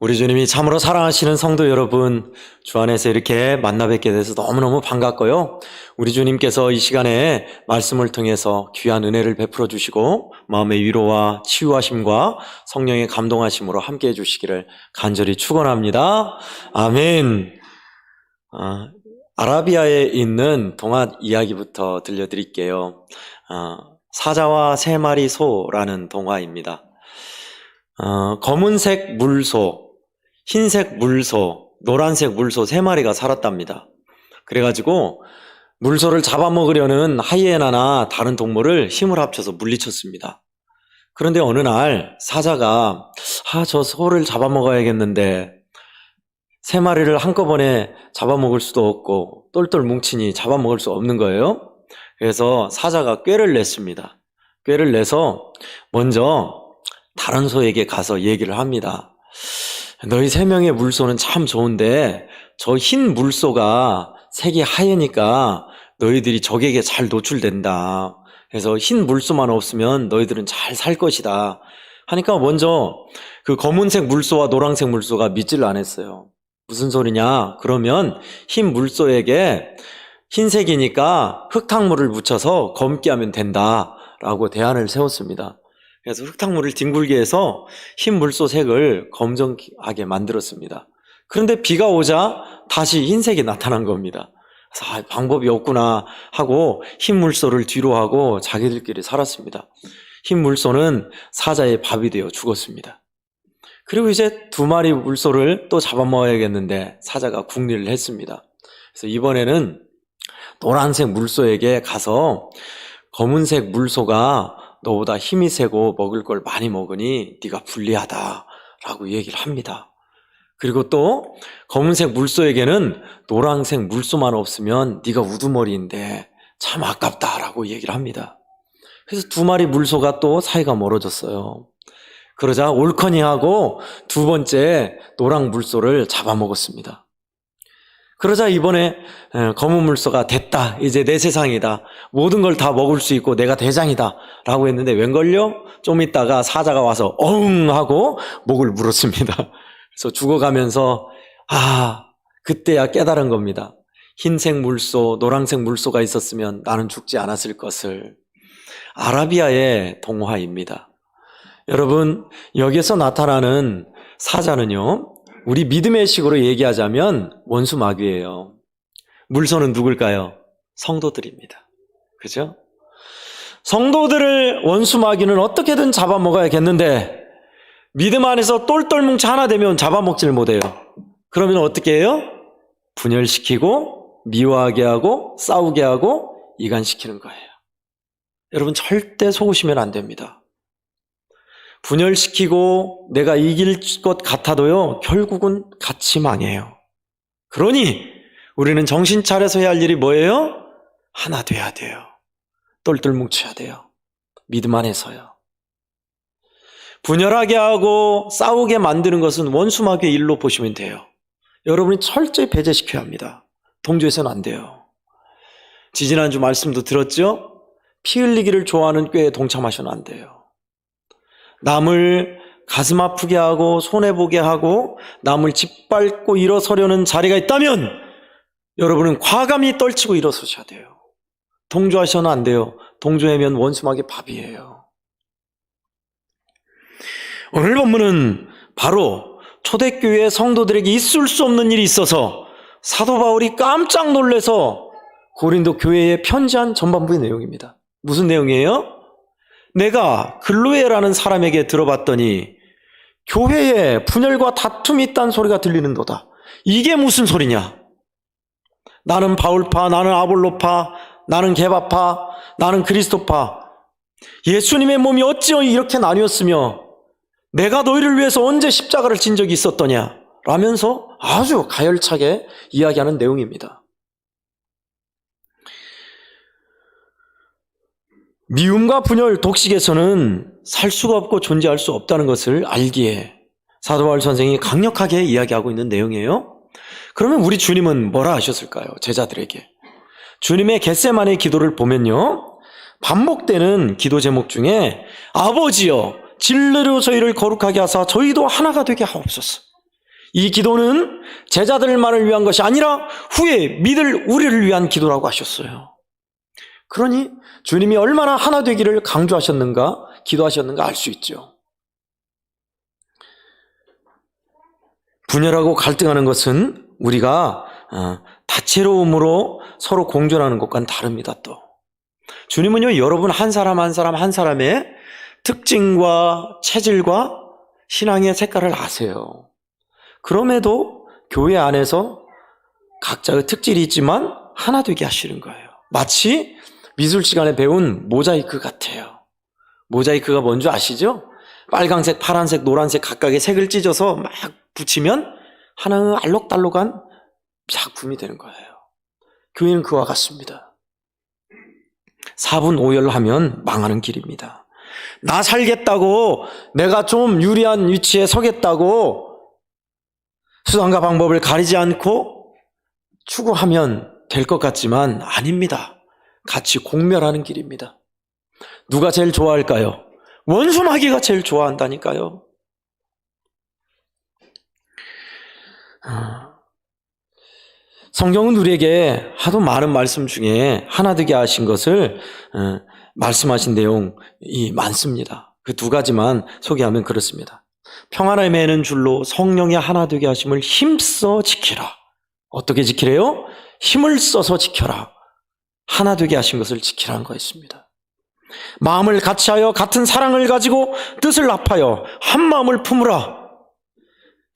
우리 주님이 참으로 사랑하시는 성도 여러분, 주 안에서 이렇게 만나 뵙게 돼서 너무너무 반갑고요. 우리 주님께서 이 시간에 말씀을 통해서 귀한 은혜를 베풀어 주시고 마음의 위로와 치유하심과 성령의 감동하심으로 함께 해주시기를 간절히 축원합니다. 아멘. 아라비아에 있는 동화 이야기부터 들려드릴게요. 사자와 세 마리 소라는 동화입니다. 검은색 물소, 흰색 물소, 노란색 물소 세 마리가 살았답니다. 그래가지고 물소를 잡아먹으려는 하이에나나 다른 동물을 힘을 합쳐서 물리쳤습니다. 그런데 어느 날 사자가 저 소를 잡아먹어야겠는데 세 마리를 한꺼번에 잡아먹을 수도 없고 똘똘 뭉치니 잡아먹을 수 없는 거예요. 그래서 사자가 꾀를 냈습니다. 꾀를 내서 먼저 다른 소에게 가서 얘기를 합니다. 너희 세 명의 물소는 참 좋은데 저 흰 물소가 색이 하얘니까 너희들이 적에게 잘 노출된다. 그래서 흰 물소만 없으면 너희들은 잘 살 것이다. 하니까 먼저 그 검은색 물소와 노란색 물소가 믿지를 않았어요. 무슨 소리냐? 그러면 흰 물소에게 흰색이니까 흙탕물을 묻혀서 검게 하면 된다라고 대안을 세웠습니다. 그래서 흙탕물을 뒹굴게 해서 흰 물소 색을 검정하게 만들었습니다. 그런데 비가 오자 다시 흰색이 나타난 겁니다. 그래서 방법이 없구나 하고 흰 물소를 뒤로 하고 자기들끼리 살았습니다. 흰 물소는 사자의 밥이 되어 죽었습니다. 그리고 이제 두 마리 물소를 또 잡아먹어야겠는데 사자가 궁리를 했습니다. 그래서 이번에는 노란색 물소에게 가서 검은색 물소가 너보다 힘이 세고 먹을 걸 많이 먹으니 네가 불리하다라고 얘기를 합니다. 그리고 또 검은색 물소에게는 노란색 물소만 없으면 네가 우두머리인데 참 아깝다라고 얘기를 합니다. 그래서 두 마리 물소가 또 사이가 멀어졌어요. 그러자 옳거니 하고 두 번째 노랑 물소를 잡아먹었습니다. 그러자 이번에 검은 물소가 됐다. 이제 내 세상이다. 모든 걸 다 먹을 수 있고 내가 대장이다. 라고 했는데 웬걸요? 좀 있다가 사자가 와서 어흥 하고 목을 물었습니다. 그래서 죽어가면서 그때야 깨달은 겁니다. 흰색 물소, 노란색 물소가 있었으면 나는 죽지 않았을 것을. 아라비아의 동화입니다. 여러분, 여기서 나타나는 사자는요, 우리 믿음의 식으로 얘기하자면 원수 마귀예요. 물소는 누굴까요? 성도들입니다. 그죠? 성도들을 원수 마귀는 어떻게든 잡아먹어야겠는데 믿음 안에서 똘똘뭉치 하나 되면 잡아먹질 못해요. 그러면 어떻게 해요? 분열시키고 미워하게 하고 싸우게 하고 이간시키는 거예요. 여러분 절대 속으시면 안 됩니다. 분열시키고 내가 이길 것 같아도요, 결국은 같이 망해요. 그러니 우리는 정신 차려서 해야 할 일이 뭐예요? 하나 돼야 돼요. 똘똘 뭉쳐야 돼요. 믿음 안에서요. 분열하게 하고 싸우게 만드는 것은 원수마귀의 일로 보시면 돼요. 여러분이 철저히 배제시켜야 합니다. 동조해서는 안 돼요. 지지난주 말씀도 들었죠? 피 흘리기를 좋아하는 꾀에 동참하셔는 안 돼요. 남을 가슴 아프게 하고 손해보게 하고 남을 짓밟고 일어서려는 자리가 있다면 여러분은 과감히 떨치고 일어서셔야 돼요. 동조하셔는 안 돼요. 동조하면 원수마귀의 밥이에요. 오늘 본문은 바로 초대교회 성도들에게 있을 수 없는 일이 있어서 사도 바울이 깜짝 놀라서 고린도 교회에 편지한 전반부의 내용입니다. 무슨 내용이에요? 내가 글로에라는 사람에게 들어봤더니 교회에 분열과 다툼이 있다는 소리가 들리는도다. 이게 무슨 소리냐? 나는 바울파, 나는 아볼로파, 나는 게바파, 나는 그리스도파. 예수님의 몸이 어찌 이렇게 나뉘었으며 내가 너희를 위해서 언제 십자가를 진 적이 있었더냐? 라면서 아주 가열차게 이야기하는 내용입니다. 미움과 분열, 독식에서는 살 수가 없고 존재할 수 없다는 것을 알기에 사도 바울 선생이 강력하게 이야기하고 있는 내용이에요. 그러면 우리 주님은 뭐라 하셨을까요? 제자들에게. 주님의 겟세마네 기도를 보면요, 반복되는 기도 제목 중에 아버지여 진리로 저희를 거룩하게 하사 저희도 하나가 되게 하옵소서. 이 기도는 제자들만을 위한 것이 아니라 후에 믿을 우리를 위한 기도라고 하셨어요. 그러니 주님이 얼마나 하나 되기를 강조하셨는가, 기도하셨는가 알 수 있죠. 분열하고 갈등하는 것은 우리가 다채로움으로 서로 공존하는 것과는 다릅니다. 또 주님은요, 여러분 한 사람 한 사람 한 사람의 특징과 체질과 신앙의 색깔을 아세요. 그럼에도 교회 안에서 각자의 특질이 있지만 하나 되게 하시는 거예요. 마치 미술 시간에 배운 모자이크 같아요. 모자이크가 뭔지 아시죠? 빨강색, 파란색, 노란색 각각의 색을 찢어서 막 붙이면 하나의 알록달록한 작품이 되는 거예요. 교회는 그와 같습니다. 4분 오열하면 망하는 길입니다. 나 살겠다고, 내가 좀 유리한 위치에 서겠다고 수단과 방법을 가리지 않고 추구하면 될 것 같지만 아닙니다. 같이 공멸하는 길입니다. 누가 제일 좋아할까요? 원수마귀가 제일 좋아한다니까요. 성경은 우리에게 하도 많은 말씀 중에 하나 되게 하신 것을 말씀하신 내용이 많습니다. 그 두 가지만 소개하면 그렇습니다. 평안을 매는 줄로 성령의 하나 되게 하심을 힘써 지키라. 어떻게 지키래요? 힘을 써서 지켜라. 하나 되게 하신 것을 지키라는 거였습니다. 마음을 같이하여 같은 사랑을 가지고 뜻을 합하여 한 마음을 품으라.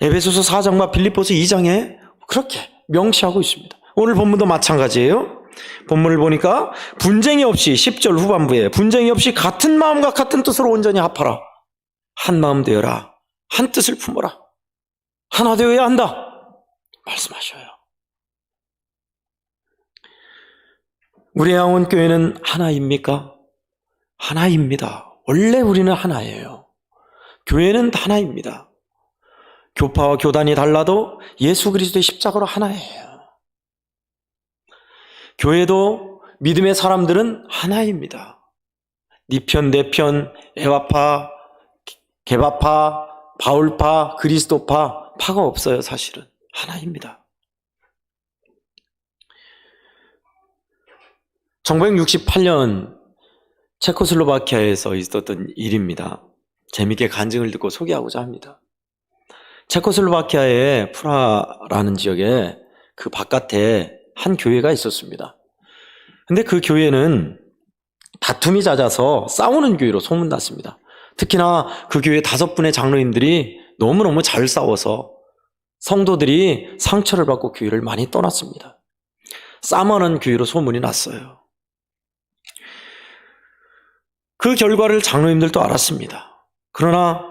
에베소서 4장과 빌립보서 2장에 그렇게 명시하고 있습니다. 오늘 본문도 마찬가지예요. 본문을 보니까 분쟁이 없이 10절 후반부에 분쟁이 없이 같은 마음과 같은 뜻으로 온전히 합하라. 한 마음 되어라. 한 뜻을 품어라. 하나 되어야 한다. 말씀하셔요. 우리 양원교회는 하나입니까? 하나입니다. 원래 우리는 하나예요. 교회는 하나입니다. 교파와 교단이 달라도 예수 그리스도의 십자가로 하나예요. 교회도 믿음의 사람들은 하나입니다. 네 편, 내 편, 에바파, 게바파, 바울파, 그리스도파, 파가 없어요. 사실은 하나입니다. 1968년 체코슬로바키아에서 있었던 일입니다. 재미있게 간증을 듣고 소개하고자 합니다. 체코슬로바키아의 프라라는 지역에 그 바깥에 한 교회가 있었습니다. 근데 그 교회는 다툼이 잦아서 싸우는 교회로 소문났습니다. 특히나 그 교회 5분의 장로님들이 너무너무 잘 싸워서 성도들이 상처를 받고 교회를 많이 떠났습니다. 싸움하는 교회로 소문이 났어요. 그 결과를 장로님들도 알았습니다. 그러나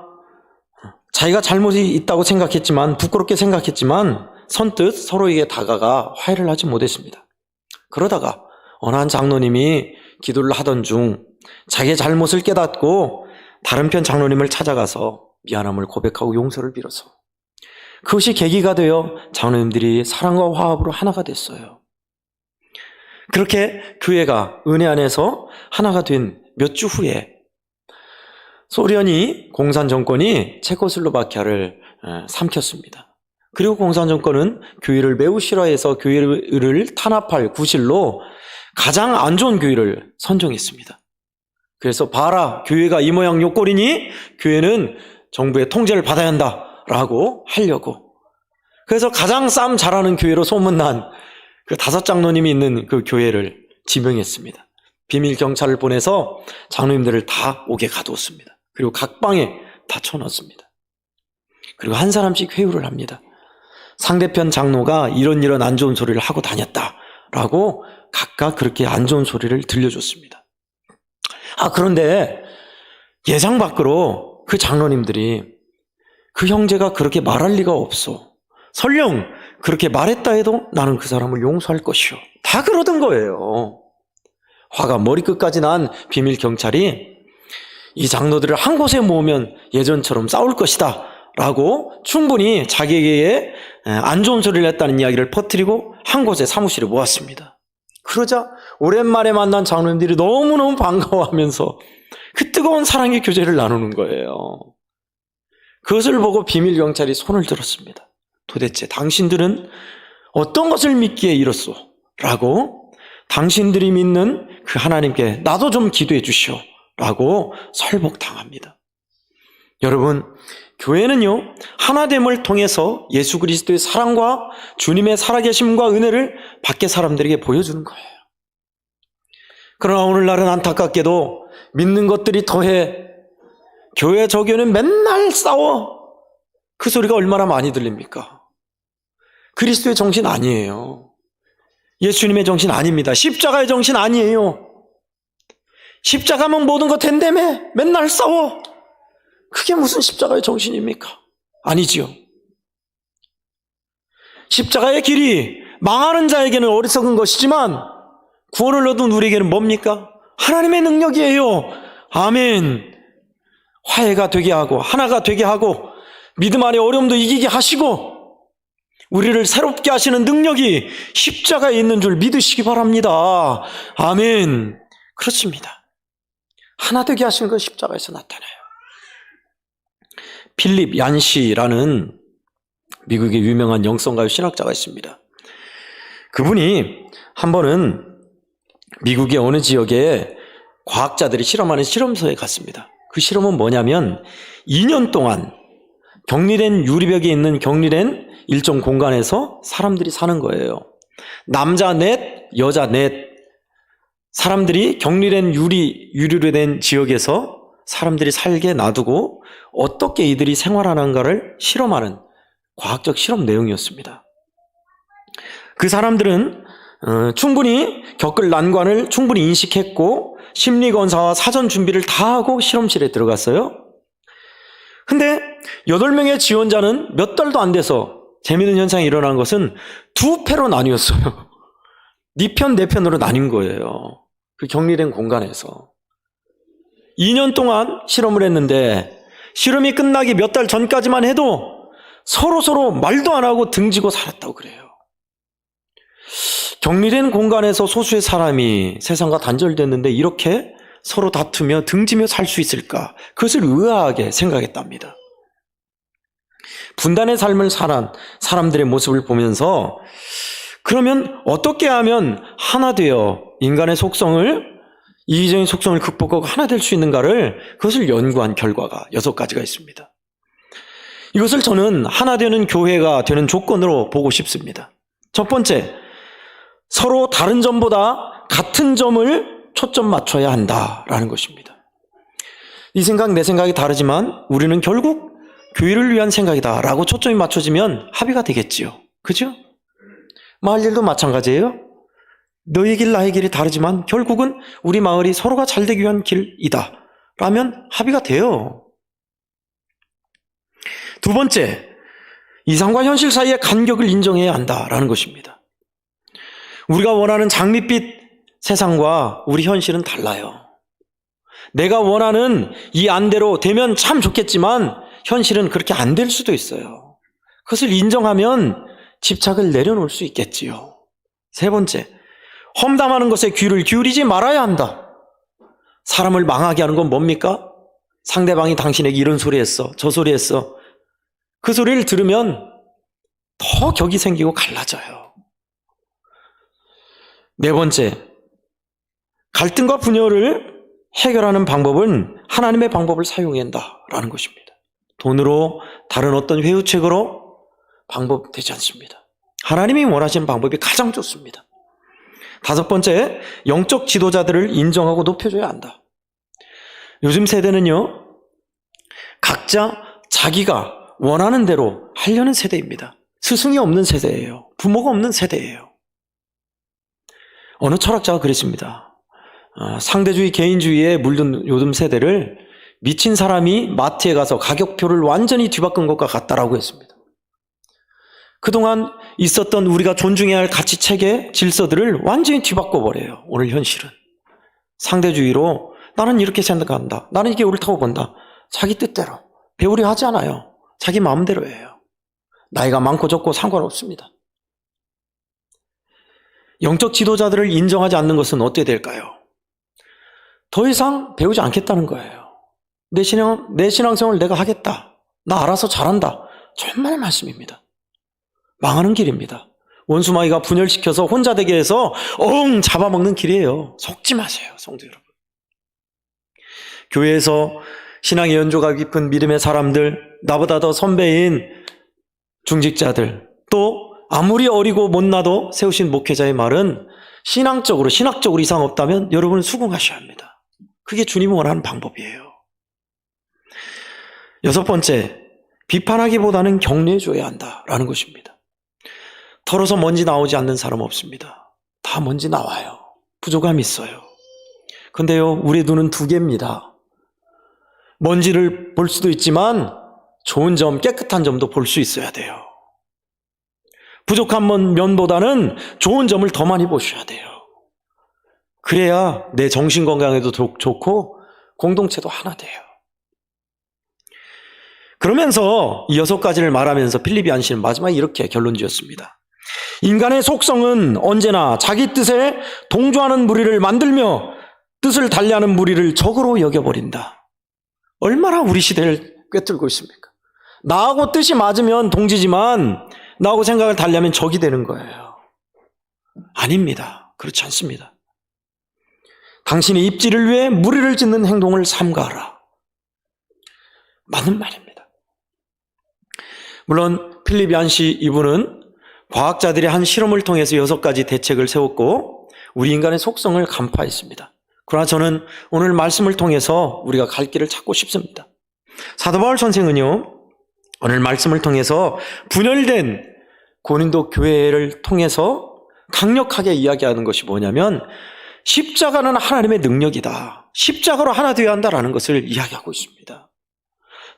자기가 잘못이 있다고 생각했지만, 부끄럽게 생각했지만 선뜻 서로에게 다가가 화해를 하지 못했습니다. 그러다가 어느 한 장로님이 기도를 하던 중 자기의 잘못을 깨닫고 다른 편 장로님을 찾아가서 미안함을 고백하고 용서를 빌어서 그것이 계기가 되어 장로님들이 사랑과 화합으로 하나가 됐어요. 그렇게 교회가 은혜 안에서 하나가 된 몇 주 후에 소련이 공산정권이 체코슬로바키아를 삼켰습니다. 그리고 공산정권은 교회를 매우 싫어해서 교회를 탄압할 구실로 가장 안 좋은 교회를 선정했습니다. 그래서 봐라, 교회가 이 모양 요 꼴이니 교회는 정부의 통제를 받아야 한다라고 하려고. 그래서 가장 싸움 잘하는 교회로 소문난 그 5장로님이 있는 그 교회를 지명했습니다. 비밀 경찰을 보내서 장로님들을 다 옥에 가두었습니다. 그리고 각 방에 다 쳐넣었습니다. 그리고 한 사람씩 회유를 합니다. 상대편 장로가 이런 안 좋은 소리를 하고 다녔다라고 각각 그렇게 안 좋은 소리를 들려줬습니다. 그런데 예상 밖으로 그 장로님들이 그 형제가 그렇게 말할 리가 없어. 설령 그렇게 말했다 해도 나는 그 사람을 용서할 것이요. 다 그러던 거예요. 화가 머리끝까지 난 비밀 경찰이 이 장로들을 한 곳에 모으면 예전처럼 싸울 것이다 라고 충분히 자기에게 안 좋은 소리를 했다는 이야기를 퍼뜨리고 한 곳에 사무실에 모았습니다. 그러자 오랜만에 만난 장로님들이 너무너무 반가워하면서 그 뜨거운 사랑의 교제를 나누는 거예요. 그것을 보고 비밀 경찰이 손을 들었습니다. 도대체 당신들은 어떤 것을 믿기에 이렇소? 라고 당신들이 믿는 그 하나님께 나도 좀 기도해 주시오. 라고 설복당합니다. 여러분, 교회는요, 하나됨을 통해서 예수 그리스도의 사랑과 주님의 살아계심과 은혜를 밖에 사람들에게 보여주는 거예요. 그러나 오늘날은 안타깝게도 믿는 것들이 더해 교회 저 교회는 맨날 싸워. 그 소리가 얼마나 많이 들립니까? 그리스도의 정신 아니에요. 예수님의 정신 아닙니다. 십자가의 정신 아니에요. 십자가면 모든 거 된다며 맨날 싸워. 그게 무슨 십자가의 정신입니까? 아니지요. 십자가의 길이 망하는 자에게는 어리석은 것이지만 구원을 얻은 우리에게는 뭡니까? 하나님의 능력이에요. 아멘. 화해가 되게 하고 하나가 되게 하고 믿음 안에 어려움도 이기게 하시고 우리를 새롭게 하시는 능력이 십자가에 있는 줄 믿으시기 바랍니다. 아멘. 그렇습니다. 하나 되게 하시는 건 십자가에서 나타나요. 필립 얀시라는 미국의 유명한 영성가요 신학자가 있습니다. 그분이 한 번은 미국의 어느 지역에 과학자들이 실험하는 실험소에 갔습니다. 그 실험은 뭐냐면 2년 동안 격리된 유리벽에 있는 격리된 일정 공간에서 사람들이 사는 거예요. 남자 넷, 여자 넷. 사람들이 격리된 유리로 된 지역에서 사람들이 살게 놔두고 어떻게 이들이 생활하는가를 실험하는 과학적 실험 내용이었습니다. 그 사람들은 충분히 겪을 난관을 충분히 인식했고 심리검사와 사전 준비를 다 하고 실험실에 들어갔어요. 근데 8명의 지원자는 몇 달도 안 돼서 재미있는 현상이 일어난 것은 2패로 나뉘었어요. 네 편, 내 편으로 나뉜 거예요. 그 격리된 공간에서. 2년 동안 실험을 했는데 실험이 끝나기 몇 달 전까지만 해도 서로 말도 안 하고 등지고 살았다고 그래요. 격리된 공간에서 소수의 사람이 세상과 단절됐는데 이렇게 서로 다투며 등지며 살 수 있을까? 그것을 의아하게 생각했답니다. 분단의 삶을 살한 사람들의 모습을 보면서 그러면 어떻게 하면 하나 되어 인간의 속성을 이기적인 속성을 극복하고 하나 될 수 있는가를 그것을 연구한 결과가 6가지가 있습니다. 이것을 저는 하나 되는 교회가 되는 조건으로 보고 싶습니다. 첫 번째, 서로 다른 점보다 같은 점을 초점 맞춰야 한다라는 것입니다. 이 생각, 내 생각이 다르지만 우리는 결국 교회를 위한 생각이다라고 초점이 맞춰지면 합의가 되겠지요. 그죠? 마을 일도 마찬가지예요. 너희 길, 나의 길이 다르지만 결국은 우리 마을이 서로가 잘 되기 위한 길이다 라면 합의가 돼요. 두 번째, 이상과 현실 사이의 간격을 인정해야 한다라는 것입니다. 우리가 원하는 장밋빛 세상과 우리 현실은 달라요. 내가 원하는 이 안대로 되면 참 좋겠지만 현실은 그렇게 안 될 수도 있어요. 그것을 인정하면 집착을 내려놓을 수 있겠지요. 세 번째, 험담하는 것에 귀를 기울이지 말아야 한다. 사람을 망하게 하는 건 뭡니까? 상대방이 당신에게 이런 소리 했어, 저 소리 했어. 그 소리를 들으면 더 격이 생기고 갈라져요. 네 번째, 갈등과 분열을 해결하는 방법은 하나님의 방법을 사용해야 한다라는 것입니다. 돈으로 다른 어떤 회유책으로 방법 되지 않습니다. 하나님이 원하시는 방법이 가장 좋습니다. 다섯 번째, 영적 지도자들을 인정하고 높여줘야 한다. 요즘 세대는요, 각자 자기가 원하는 대로 하려는 세대입니다. 스승이 없는 세대예요. 부모가 없는 세대예요. 어느 철학자가 그랬습니다. 상대주의, 개인주의에 물든 요즘 세대를 미친 사람이 마트에 가서 가격표를 완전히 뒤바꾼 것과 같다라고 했습니다. 그동안 있었던 우리가 존중해야 할 가치 체계, 질서들을 완전히 뒤바꿔버려요. 오늘 현실은. 상대주의로 나는 이렇게 생각한다. 나는 이게 옳다고 본다. 자기 뜻대로. 배우려 하지 않아요. 자기 마음대로 해요. 나이가 많고 적고 상관없습니다. 영적 지도자들을 인정하지 않는 것은 어떻게 될까요? 더 이상 배우지 않겠다는 거예요. 내 신앙생활 내가 하겠다. 나 알아서 잘한다. 천만의 말씀입니다. 망하는 길입니다. 원수마귀가 분열시켜서 혼자 되게 해서 잡아먹는 길이에요. 속지 마세요, 성도 여러분. 교회에서 신앙의 연조가 깊은 믿음의 사람들, 나보다 더 선배인 중직자들, 또 아무리 어리고 못나도 세우신 목회자의 말은 신학적으로 이상 없다면 여러분은 수긍하셔야 합니다. 그게 주님이 원하는 방법이에요. 6번째, 비판하기보다는 격려해줘야 한다라는 것입니다. 털어서 먼지 나오지 않는 사람 없습니다. 다 먼지 나와요. 부족함이 있어요. 근데요, 우리의 눈은 2개입니다. 먼지를 볼 수도 있지만 좋은 점, 깨끗한 점도 볼 수 있어야 돼요. 부족한 면보다는 좋은 점을 더 많이 보셔야 돼요. 그래야 내 정신 건강에도 좋고 공동체도 하나 돼요. 그러면서 이 6가지를 말하면서 필립이 안시는 마지막에 이렇게 결론 지었습니다. 인간의 속성은 언제나 자기 뜻에 동조하는 무리를 만들며 뜻을 달리하는 무리를 적으로 여겨버린다. 얼마나 우리 시대를 꿰뚫고 있습니까? 나하고 뜻이 맞으면 동지지만 나하고 생각을 달리하면 적이 되는 거예요. 아닙니다. 그렇지 않습니다. 당신의 입지를 위해 무리를 짓는 행동을 삼가하라. 맞는 말입니다. 물론 필립 얀시 이분은 과학자들이 한 실험을 통해서 6가지 대책을 세웠고 우리 인간의 속성을 간파했습니다. 그러나 저는 오늘 말씀을 통해서 우리가 갈 길을 찾고 싶습니다. 사도 바울 선생은요, 오늘 말씀을 통해서 분열된 고린도 교회를 통해서 강력하게 이야기하는 것이 뭐냐면 십자가는 하나님의 능력이다. 십자가로 하나 되어야 한다라는 것을 이야기하고 있습니다.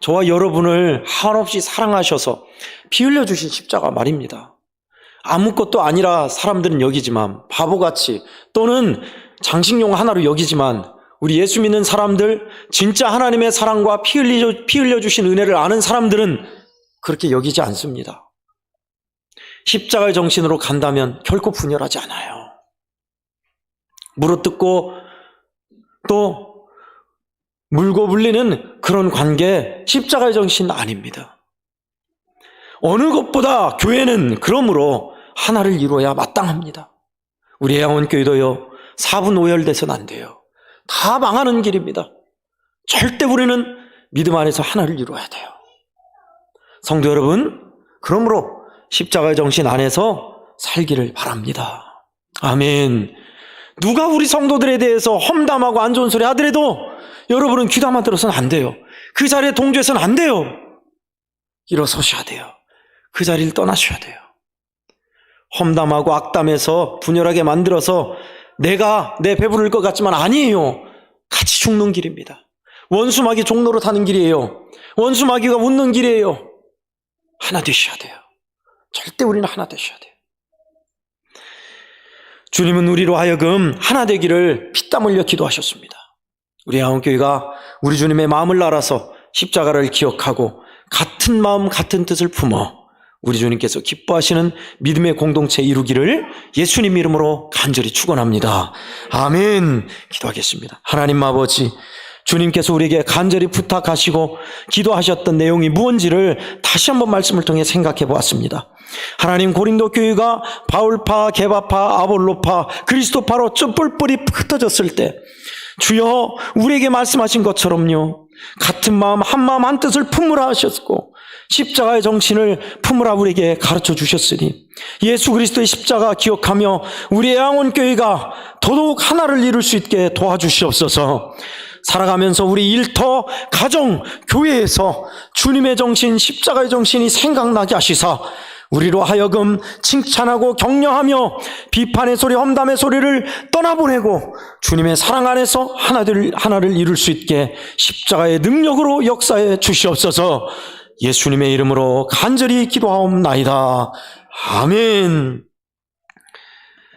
저와 여러분을 한없이 사랑하셔서 피 흘려주신 십자가 말입니다. 아무것도 아니라 사람들은 여기지만 바보같이 또는 장식용 하나로 여기지만 우리 예수 믿는 사람들, 진짜 하나님의 사랑과 피 흘려주신 은혜를 아는 사람들은 그렇게 여기지 않습니다. 십자가의 정신으로 간다면 결코 분열하지 않아요. 물어뜯고 또 물고 물리는 그런 관계, 십자가의 정신 아닙니다. 어느 것보다 교회는 그러므로 하나를 이루어야 마땅합니다. 우리 애양원교회도요, 4분 오열돼서는 안 돼요. 다 망하는 길입니다. 절대 우리는 믿음 안에서 하나를 이루어야 돼요. 성도 여러분, 그러므로 십자가의 정신 안에서 살기를 바랍니다. 아멘. 누가 우리 성도들에 대해서 험담하고 안 좋은 소리 하더라도 여러분은 귀담아 들어서는 안 돼요. 그 자리에 동조해서는 안 돼요. 일어서셔야 돼요. 그 자리를 떠나셔야 돼요. 험담하고 악담해서 분열하게 만들어서 내가 내 배부를 것 같지만 아니에요. 같이 죽는 길입니다. 원수마귀 종로로 타는 길이에요. 원수마귀가 웃는 길이에요. 하나 되셔야 돼요. 절대 우리는 하나 되셔야 돼요. 주님은 우리로 하여금 하나 되기를 피땀 흘려 기도하셨습니다. 우리 애양원교회가 우리 주님의 마음을 알아서 십자가를 기억하고 같은 마음 같은 뜻을 품어 우리 주님께서 기뻐하시는 믿음의 공동체 이루기를 예수님 이름으로 간절히 축원합니다. 아멘. 기도하겠습니다. 하나님 아버지, 주님께서 우리에게 간절히 부탁하시고 기도하셨던 내용이 무언지를 다시 한번 말씀을 통해 생각해 보았습니다. 하나님, 고린도 교회가 바울파, 게바파, 아볼로파, 그리스도파로 뿔뿔이 흩어졌을 때 주여 우리에게 말씀하신 것처럼요, 같은 마음 한 마음 한 뜻을 품으라 하셨고 십자가의 정신을 품으라 우리에게 가르쳐 주셨으니 예수 그리스도의 십자가 기억하며 우리 애양원교회가 더더욱 하나를 이룰 수 있게 도와주시옵소서. 살아가면서 우리 일터, 가정, 교회에서 주님의 정신, 십자가의 정신이 생각나게 하시사 우리로 하여금 칭찬하고 격려하며 비판의 소리, 험담의 소리를 떠나보내고 주님의 사랑 안에서 하나를 이룰 수 있게 십자가의 능력으로 역사해 주시옵소서. 예수님의 이름으로 간절히 기도하옵나이다. 아멘.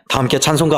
다 함께 찬송가